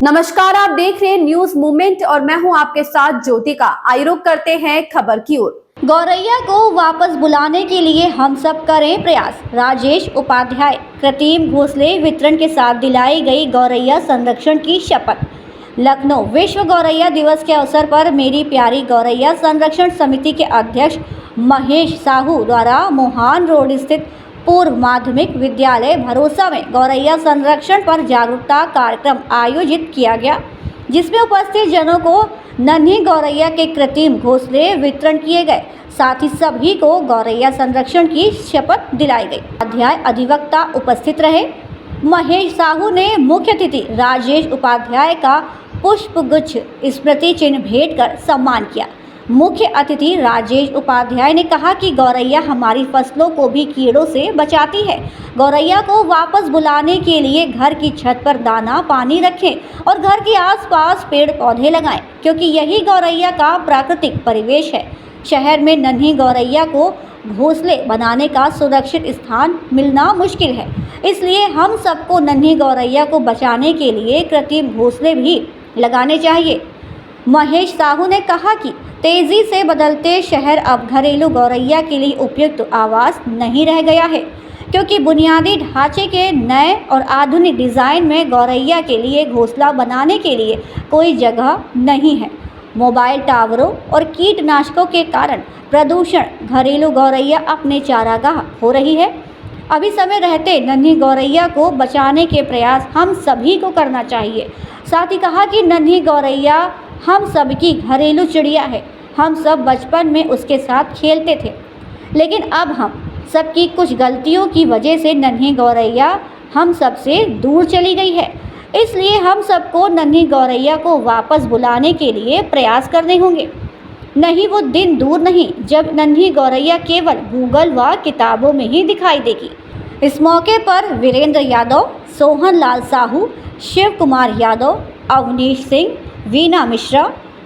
नमस्कार, आप देख रहे हैं न्यूज मूवमेंट और मैं हूं आपके साथ ज्योतिका। आइए रुक करते हैं खबर की ओर। गौरैया को वापस बुलाने के लिए हम सब करें प्रयास। राजेश उपाध्याय। कृत्रिम घोंसले वितरण के साथ दिलाई गई गौरैया संरक्षण की शपथ। लखनऊ। विश्व गौरैया दिवस के अवसर पर मेरी प्यारी गौरैया संरक्षण समिति के अध्यक्ष महेश साहू द्वारा मोहान रोड स्थित पूर्व माध्यमिक विद्यालय भरोसा में गौरैया संरक्षण पर जागरूकता कार्यक्रम आयोजित किया गया, जिसमें उपस्थित जनों को नन्ही गौरैया के कृत्रिम घोंसले वितरण किए गए। साथ ही सभी को गौरैया संरक्षण की शपथ दिलाई गई। अध्याय अधिवक्ता उपस्थित रहे। महेश साहू ने मुख्य अतिथि राजेश उपाध्याय का पुष्पगुच्छ स्मृति चिन्ह भेंट कर सम्मान किया। मुख्य अतिथि राजेश उपाध्याय ने कहा कि गौरैया हमारी फसलों को भी कीड़ों से बचाती है। गौरैया को वापस बुलाने के लिए घर की छत पर दाना पानी रखें और घर के आसपास पेड़ पौधे लगाएं, क्योंकि यही गौरैया का प्राकृतिक परिवेश है। शहर में नन्ही गौरैया को घोंसले बनाने का सुरक्षित स्थान मिलना मुश्किल है, इसलिए हम सबको नन्ही गौरैया को बचाने के लिए कृत्रिम घोंसले भी लगाने चाहिए। महेश साहू ने कहा कि तेजी से बदलते शहर अब घरेलू गौरैया के लिए उपयुक्त आवास नहीं रह गया है, क्योंकि बुनियादी ढांचे के नए और आधुनिक डिज़ाइन में गौरैया के लिए घोंसला बनाने के लिए कोई जगह नहीं है। मोबाइल टावरों और कीटनाशकों के कारण प्रदूषण घरेलू गौरैया अपने चारागाह हो रही है। अभी समय रहते नन्ही गौरैया को बचाने के प्रयास हम सभी को करना चाहिए। साथ ही कहा कि नन्ही गौरैया हम सबकी घरेलू चिड़िया है। हम सब बचपन में उसके साथ खेलते थे, लेकिन अब हम सबकी कुछ गलतियों की वजह से नन्ही गौरैया हम सब से दूर चली गई है। इसलिए हम सबको नन्ही गौरैया को वापस बुलाने के लिए प्रयास करने होंगे। नहीं, वो दिन दूर नहीं जब नन्ही गौरैया केवल गूगल व किताबों में ही दिखाई देगी। इस मौके पर वीरेंद्र यादव, सोहन लाल साहू, शिव कुमार यादव, अवनीश सिंह, वीना मिश्रा,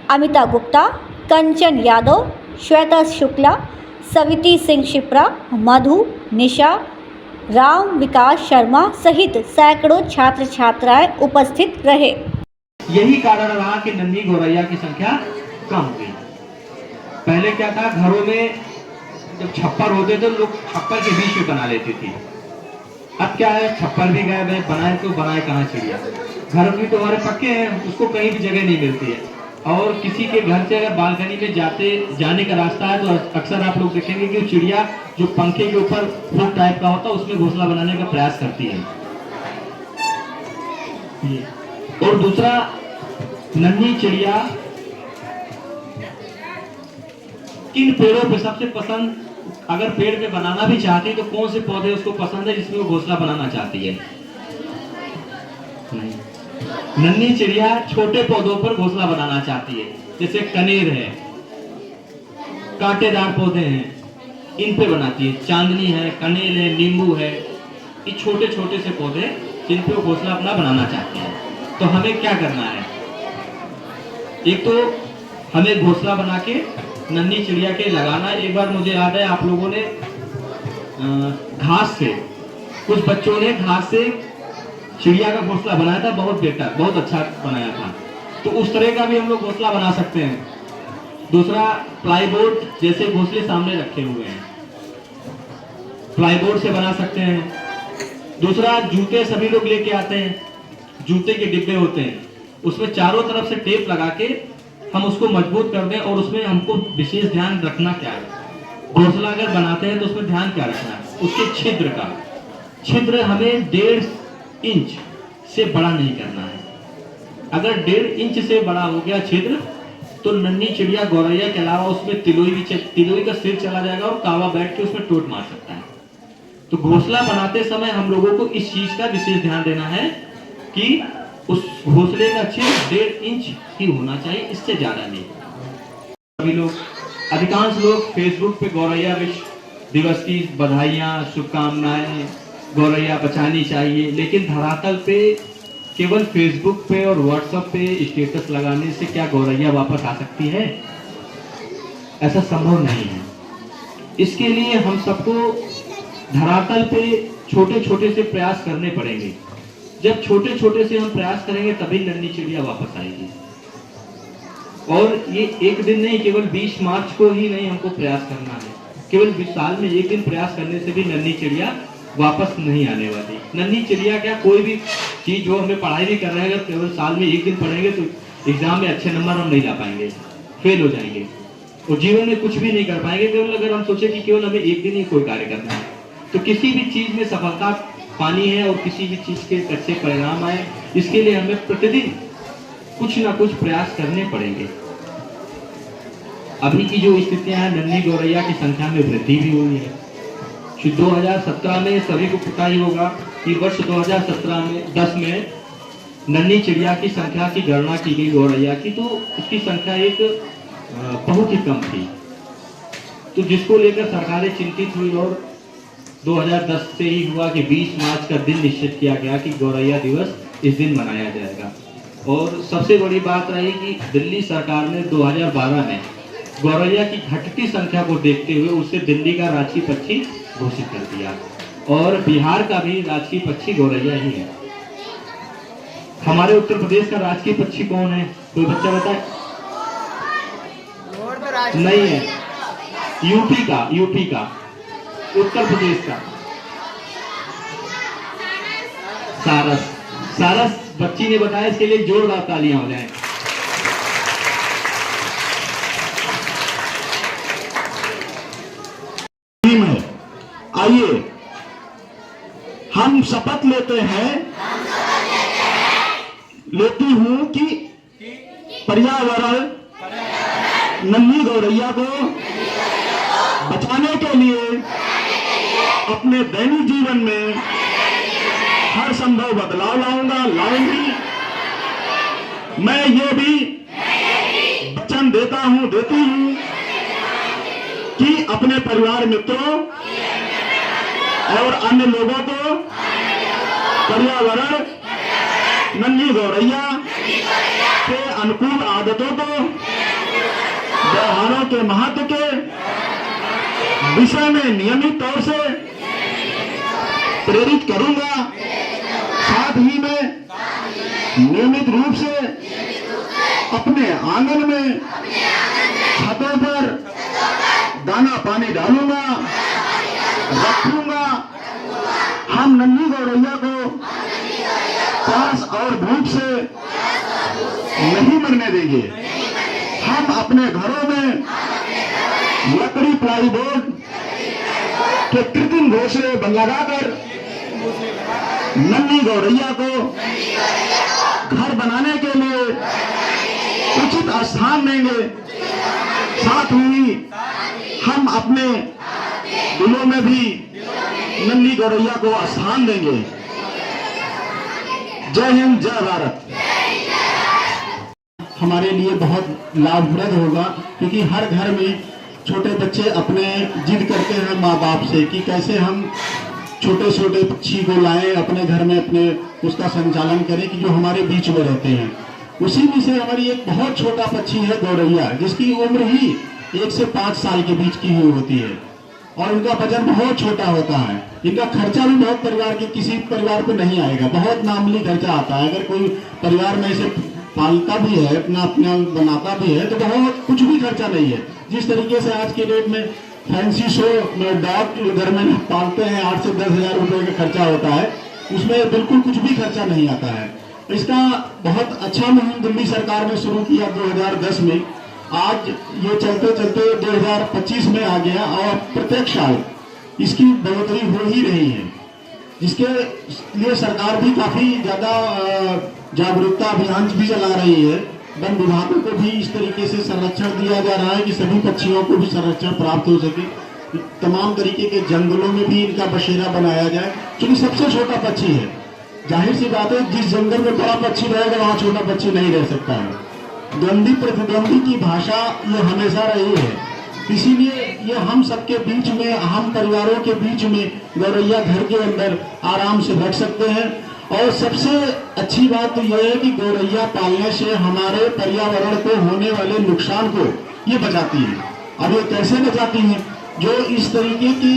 अमिता गुप्ता, कंचन यादव, श्वेता शुक्ला, सविती सिंह शिप्रा, मधु, निशा, राम विकास शर्मा सहित सैकड़ों छात्र छात्राएं उपस्थित रहे। यही कारण रहा कि नन्ही गौरैया की संख्या कम हो गई। पहले क्या था, घरों में जब छप्पर होते थे लोग छप्पर के बीच में बना लेते थे। अब क्या है, छप्पर भी गायब है, बनाए तो बनाए कहाँ चिड़िया। घर भी तो हमारे पक्के हैं, उसको कहीं भी जगह नहीं मिलती है। और किसी के घर से अगर बालकनी में जाने का रास्ता है तो अक्सर आप लोग देखेंगे कि चिड़िया जो पंखे के ऊपर फूक टाइप का होता है उसमें घोंसला बनाने का प्रयास करती है। और दूसरा, नन्ही चिड़िया किन पेड़ों पे सबसे पसंद, अगर पेड़ पे बनाना भी चाहती है तो कौन से पौधे उसको पसंद है जिसमें वो घोंसला बनाना चाहती है? नहीं, नन्ही चिड़िया छोटे पौधों पर घोंसला बनाना चाहती है, जैसे कनेर है, कांटेदार पौधे हैं, इन पे बनाती है। चांदनी है, कनेर है, नींबू है, ये छोटे छोटे से पौधे जिन पे वो घोंसला अपना बनाना चाहती है। तो हमें क्या करना है, एक तो हमें घोंसला बना के नन्ही चिड़िया के लगाना। एक बार मुझे याद है, आप लोगों ने घास से, कुछ बच्चों ने घास से चिड़िया का घोंसला बनाया था, बहुत बेहतर, बहुत अच्छा बनाया था। तो उस तरह का भी हम लोग घोंसला बना सकते हैं। दूसरा, प्लाईबोर्ड जैसे घोंसले सामने रखे हुए हैं, प्लाईबोर्ड से बना सकते हैं। दूसरा, जूते सभी लोग लेके आते हैं, जूते के डिब्बे होते हैं, उसमें चारों तरफ से टेप लगा के हम उसको मजबूत कर दें। और उसमें हमको विशेष ध्यान रखना क्या है, घोंसला अगर बनाते हैं तो उसमें ध्यान क्या रखना है, उसके छिद्र का। छिद्र हमें 1.5 इंच से बड़ा नहीं करना है। अगर 1.5 इंच से बड़ा हो गया छिद्र तो नन्ही चिड़िया गौरैया के अलावा उसमें तिलोई का सिर चला जाएगा और कावा बैठ के उसमें टोट मार सकता है। तो घोंसला बनाते समय हम लोगों को इस चीज का विशेष ध्यान देना है कि उस घोंसले का छिद्र 1.5 इंच ही होना चाहिए, इससे ज्यादा नहीं। सभी लोग, अधिकांश लोग फेसबुक पे गौरैया विश्व दिवस की बधाइयां, शुभकामनाएं, गौरैया बचानी चाहिए, लेकिन धरातल पे केवल फेसबुक पे और व्हाट्सएप पे स्टेटस लगाने से क्या गौरैया वापस आ सकती है? ऐसा संभव नहीं है। इसके लिए हम सबको धरातल पे छोटे छोटे से प्रयास करने पड़ेंगे। जब छोटे छोटे से हम प्रयास करेंगे तभी नन्ही चिड़िया वापस आएगी। और ये एक दिन नहीं, केवल 20 मार्च को ही नहीं हमको प्रयास करना है। केवल 20 साल में एक दिन प्रयास करने से भी नन्ही चिड़िया वापस नहीं आने वाली। नन्ही चिड़िया क्या, कोई भी चीज जो हमें पढ़ाई भी कर रहे हैं, अगर केवल साल में एक दिन पढ़ेंगे तो एग्जाम में अच्छे नंबर हम नहीं ला पाएंगे, फेल हो जाएंगे और जीवन में कुछ भी नहीं कर पाएंगे। केवल अगर हम सोचे कि केवल हमें एक दिन ही कोई कार्य करना है, तो किसी भी चीज में सफलता पानी है और किसी भी चीज के अच्छे परिणाम आए, इसके लिए हमें प्रतिदिन कुछ ना कुछ प्रयास करने पड़ेंगे। अभी की जो स्थितियां हैं, नन्ही गौरैया की संख्या में वृद्धि भी हुई है। 2017 में सभी को पता ही होगा कि वर्ष 2010 में नन्ही चिड़िया की संख्या की गणना की गई गौरैया की, तो उसकी संख्या एक बहुत ही कम थी। तो जिसको लेकर सरकारें चिंतित हुई और 2010 से ही हुआ कि 20 मार्च का दिन निश्चित किया गया कि गौरैया दिवस इस दिन मनाया जाएगा। और सबसे बड़ी बात रही कि दिल्ली सरकार ने 2012 में गौरैया की घटती संख्या को देखते हुए उसे दिल्ली का राजकीय पक्षी घोषित कर दिया और बिहार का भी राजकीय पक्षी गौरैया ही है। हमारे उत्तर प्रदेश का राजकीय पक्षी कौन है, कोई बच्चा बताए? नहीं है, यूपी का उत्तर प्रदेश का सारस बच्ची ने बताया। इसके लिए जोरदार तालियां हो जाएं। आइए हम शपथ लेते लेती हूं कि पर्यावरण नन्ही गौरैया को बचाने के लिए अपने दैनिक जीवन में हर संभव बदलाव लाऊंगी। मैं ये भी वचन देती हूं कि अपने परिवार मित्रों और अन्य लोगों को पर्यावरण नन्ही गौरैया के अनुकूल आदतों को, व्यवहारों के महत्व के विषय में नियमित तौर से प्रेरित करूंगा। साथ ही मैं नियमित रूप से अपने आंगन में, छतों पर दाना पानी डालूंगा, रखूंगा। हम नन्ही गौरैया को प्यास और भूख से नहीं मरने देंगे। हम अपने घरों में लकड़ी प्लाईवुड के कृत्रिम घोंसले लगाकर नन्ही गौरैया को घर बनाने के लिए उचित स्थान देंगे। साथ ही हम अपने दिलों में भी नन्ही गौरैया को स्थान देंगे। जय हिंद, जय भारत। हमारे लिए बहुत लाभप्रद होगा, क्योंकि हर घर में छोटे बच्चे अपने जिद करते हैं माँ बाप से कि कैसे हम छोटे छोटे पक्षी को लाएं अपने घर में, अपने उसका संचालन करें कि जो हमारे बीच में रहते हैं। उसी में से हमारी एक बहुत छोटा पक्षी है गौरैया, जिसकी उम्र ही 1 से 5 साल के बीच की ही होती है और उनका वजन बहुत छोटा होता है। इनका खर्चा भी बहुत किसी परिवार को नहीं आएगा, बहुत मामूली खर्चा आता है। अगर कोई परिवार में इसे पालता भी है, अपना बनाता भी है, तो बहुत कुछ भी खर्चा नहीं है। जिस तरीके से आज के डेट में फैंसी शो में डॉग घर में पालते हैं, 8 से 10 हजार रुपए का खर्चा होता है, उसमें बिल्कुल कुछ भी खर्चा नहीं आता है। इसका बहुत अच्छा मुहिम दिल्ली सरकार ने शुरू किया 2010 में। आज ये चलते चलते 2025 में आ गया और प्रत्येक साल इसकी बढ़ोतरी हो ही रही है, जिसके लिए सरकार भी काफी ज्यादा जागरूकता अभियान भी चला रही है। वन विभागों को भी इस तरीके से संरक्षण दिया जा रहा है कि सभी पक्षियों को भी संरक्षण प्राप्त हो सके। तमाम तरीके के जंगलों में भी इनका बसेरा बनाया जाए, क्योंकि सबसे छोटा पक्षी है। जाहिर सी बात है, जिस जंगल में बड़ा पक्षी रहेगा वहाँ छोटा पक्षी नहीं रह सकता है। द्वंद्वी प्रतिद्वंदी की भाषा ये हमेशा रही है, इसीलिए ये हम सबके बीच में, हम परिवारों के बीच में गौरैया घर के अंदर आराम से रख सकते हैं। और सबसे अच्छी बात तो यह है कि गौरैया पालने से हमारे पर्यावरण को होने वाले नुकसान को ये बचाती है। अब ये कैसे बचाती है? जो इस तरीके की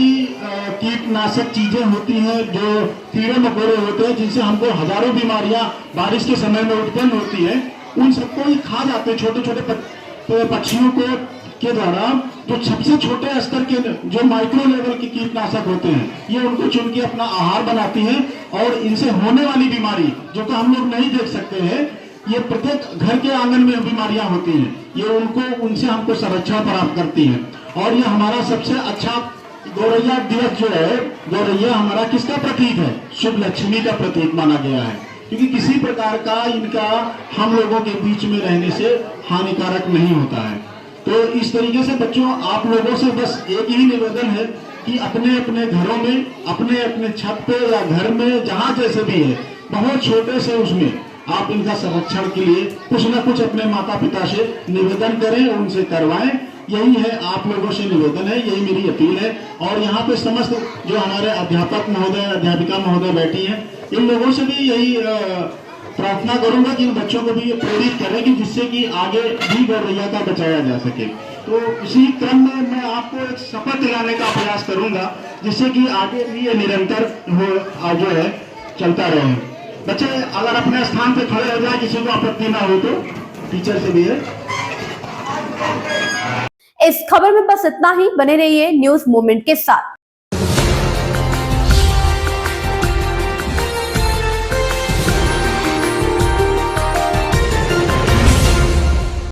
कीटनाशक चीजें होती हैं, जो कीड़े मकोड़े होते हैं, जिनसे हमको हजारों बीमारियां बारिश के समय में उत्पन्न होती है, उन सबको ये खा जाते हैं छोटे छोटे पक्षियों को के द्वारा। तो सबसे छोटे स्तर के जो माइक्रो लेवल के कीटनाशक होते हैं, ये उनको चुन के अपना आहार बनाती हैं, और इनसे होने वाली बीमारी जो कि हम लोग नहीं देख सकते हैं, ये प्रत्येक घर के आंगन में बीमारियां होती हैं, ये उनसे हमको संरक्षण प्राप्त करती हैं। और ये हमारा सबसे अच्छा गौरैया दिवस जो है, गौरैया हमारा किसका प्रतीक है? शुभ लक्ष्मी का प्रतीक माना गया है, क्योंकि किसी प्रकार का इनका हम लोगों के बीच में रहने से हानिकारक नहीं होता है। तो इस तरीके से बच्चों, आप लोगों से बस एक ही निवेदन है कि अपने अपने घरों में, अपने अपने छत पे या घर में, जहाँ जैसे भी है, बहुत छोटे से उसमें आप इनका संरक्षण के लिए कुछ न कुछ अपने माता पिता से निवेदन करें, उनसे करवाएं। यही है, आप लोगों से निवेदन है, यही मेरी अपील है। और यहाँ पे समस्त जो हमारे अध्यापक महोदय, अध्यापिका महोदय बैठी हैं, इन लोगों से भी यही प्रार्थना करूंगा कि इन बच्चों को भी ये प्रेरित करें कि जिससे कि आगे भी गौरैया का बचाया जा सके। तो इसी क्रम में मैं आपको एक शपथ दिलाने का प्रयास करूंगा, जिससे कि आगे भी ये निरंतर जो है चलता रहे। बच्चे अगर अपने स्थान पे खड़े हो जाए, किसी को आपत्ति ना हो तो टीचर से भी है। इस खबर में बस इतना ही। बने रहिए न्यूज मोमेंट के साथ।